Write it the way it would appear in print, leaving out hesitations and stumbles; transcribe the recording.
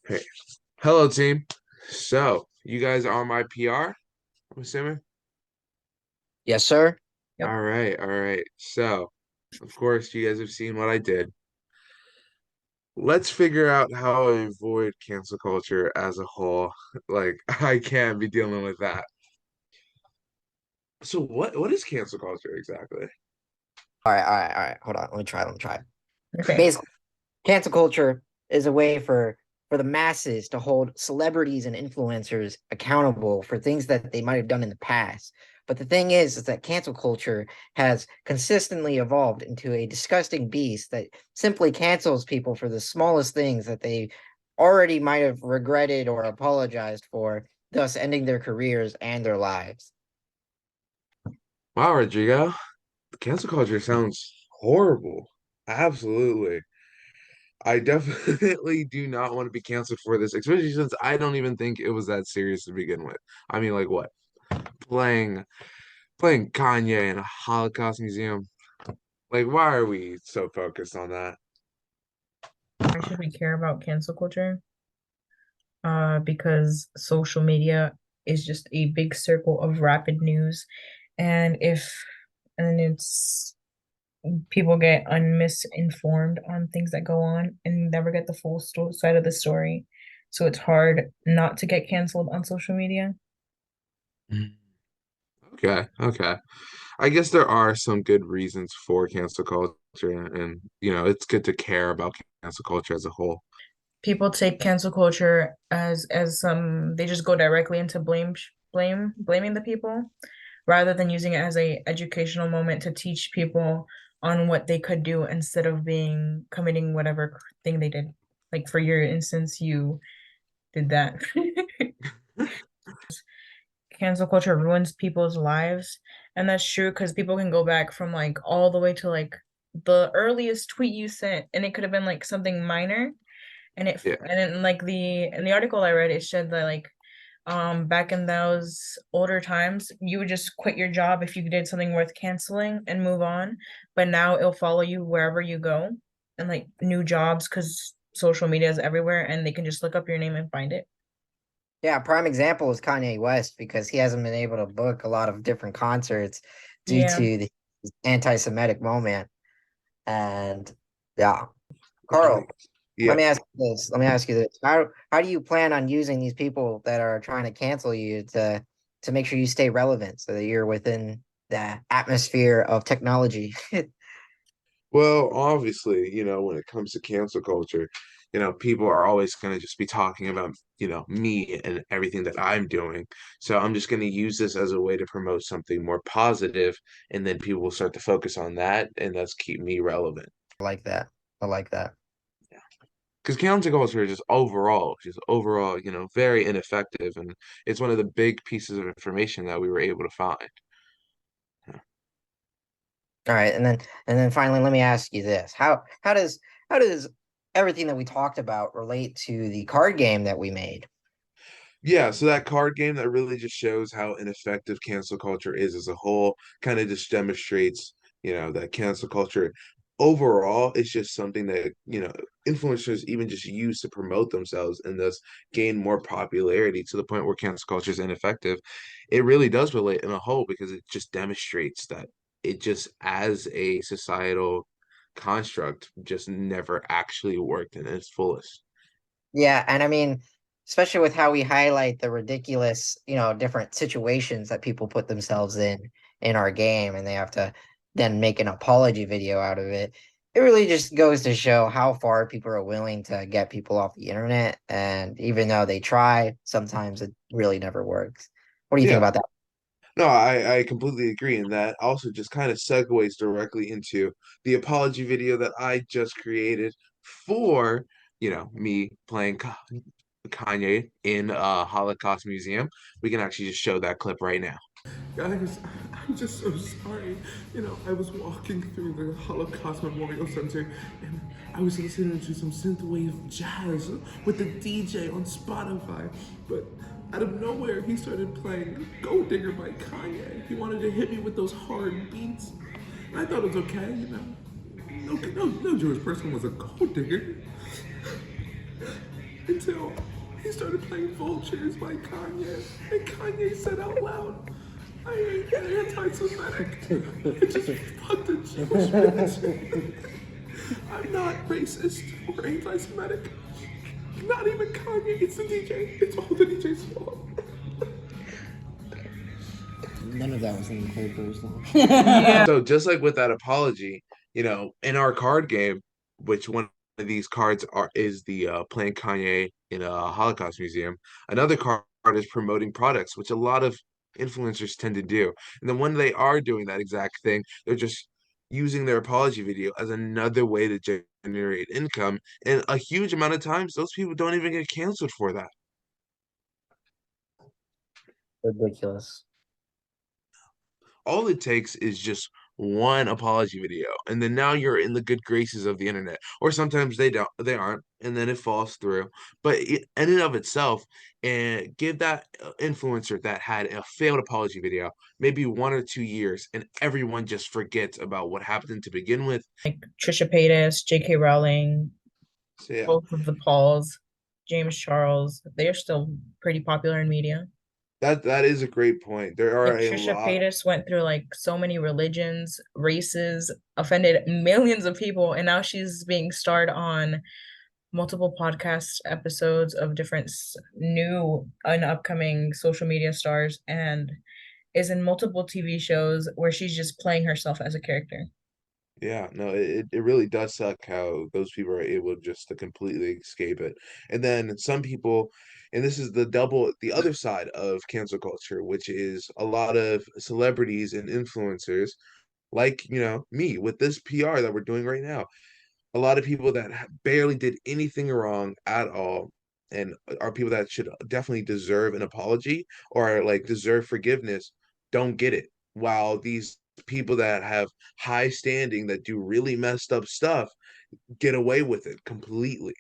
Hey, hello team. So, you guys are my PR, I'm assuming? Yes, sir. Yep. All right, all right. So, of course, you guys have seen what I did. Let's figure out how I avoid cancel culture as a whole. Like, I can't be dealing with that. So, what is cancel culture exactly? All right. Hold on. Let me try. Okay. Basically, cancel culture is a way for the masses to hold celebrities and influencers accountable for things that they might have done in the past. But the thing is that cancel culture has consistently evolved into a disgusting beast that simply cancels people for the smallest things that they already might have regretted or apologized for, thus ending their careers and their lives. Wow, Rodrigo, cancel culture sounds horrible. Absolutely. I definitely do not want to be canceled for this, especially since I don't even think it was that serious to begin with. I mean, like what? Playing playing Kanye in a Holocaust museum. Like, why are we so focused on that? Why should we care about cancel culture? Because social media is just a big circle of rapid news. And it's people get misinformed on things that go on and never get the full side of the story. So it's hard not to get canceled on social media. Mm. Okay, okay. I guess there are some good reasons for cancel culture, and it's good to care about cancel culture as a whole. People take cancel culture as some they just go directly into blaming the people rather than using it as a educational moment to teach people on what they could do instead of being committing whatever thing they did. Like for your instance, you did that. Cancel culture ruins people's lives, and that's true because people can go back from like all the way to like the earliest tweet you sent, and it could have been like something minor, and Yeah. in like the article I read, it said that like back in those older times, you would just quit your job if you did something worth canceling and move on. But now it'll follow you wherever you go and like new jobs because social media is everywhere and they can just look up your name and find it. Yeah, prime example is Kanye West because he hasn't been able to book a lot of different concerts due Yeah. to the anti-Semitic moment. And yeah, Carl, let Yeah. me ask you this. Let me ask you this. How do you plan on using these people that are trying to cancel you to make sure you stay relevant so that you're within the atmosphere of technology? Well, obviously, when it comes to cancel culture, people are always going to just be talking about, me and everything that I'm doing. So I'm just going to use this as a way to promote something more positive, and then people will start to focus on that, and that's keep me relevant. I like that. I like that. Because cancel culture is just overall, very ineffective, and it's one of the big pieces of information that we were able to find. All right, and then finally, let me ask you this: how does everything that we talked about relate to the card game that we made? Yeah, so that card game that really just shows how ineffective cancel culture is as a whole, kind of just demonstrates, that cancel culture overall is just something that, influencers even just use to promote themselves and thus gain more popularity to the point where cancel culture is ineffective. It really does relate in a whole because it just demonstrates that it just as a societal construct just never actually worked in its fullest. Yeah, and I mean, especially with how we highlight the ridiculous, different situations that people put themselves in our game, and they have to then make an apology video out of it. It really just goes to show how far people are willing to get people off the internet, and even though they try, sometimes it really never works. What do you think Yeah. about that? No, I completely agree. And that also just kind of segues directly into the apology video that I just created for, me playing Kanye in a Holocaust museum. We can actually just show that clip right now. Guys, I'm just so sorry. I was walking through the Holocaust Memorial Center and I was listening to some synthwave jazz with the DJ on Spotify. But out of nowhere, he started playing Gold Digger by Kanye. He wanted to hit me with those hard beats. And I thought it was okay. No Jewish person was a gold digger. until he started playing Vultures by Kanye. And Kanye said out loud, I ain't anti-Semitic. I just fucked a Jewish bitch. I'm not racist or anti-Semitic. Not even Kanye, it's the DJ. It's all the DJ's fault. None of that was in the papers, though. Yeah. So just like with that apology, in our card game, which one of these cards is the playing Kanye in a Holocaust museum, another card is promoting products, which a lot of influencers tend to do. And then when they are doing that exact thing, they're just using their apology video as another way to generate income. And a huge amount of times, those people don't even get canceled for that. Ridiculous. All it takes is just one apology video, and then now you're in the good graces of the internet. Or sometimes they aren't, and then it falls through. But in and of itself, and give that influencer that had a failed apology video maybe 1 or 2 years, and everyone just forgets about what happened to begin with. Like Trisha Paytas, J.K. Rowling, So yeah, both of the Pauls, James Charles, they are still pretty popular in media. that is a great point. There are Like a Trisha lot. Paytas went through like so many religions, races, offended millions of people, and now she's being starred on multiple podcast episodes of different new and upcoming social media stars, and is in multiple TV shows where she's just playing herself as a character. Yeah, no, it really does suck how those people are able just to completely escape it. And then some people, and this is the other side of cancel culture, which is a lot of celebrities and influencers, like, me with this PR that we're doing right now. A lot of people that barely did anything wrong at all, and are people that should definitely deserve an apology or like deserve forgiveness, don't get it. While these people that have high standing that do really messed up stuff get away with it completely.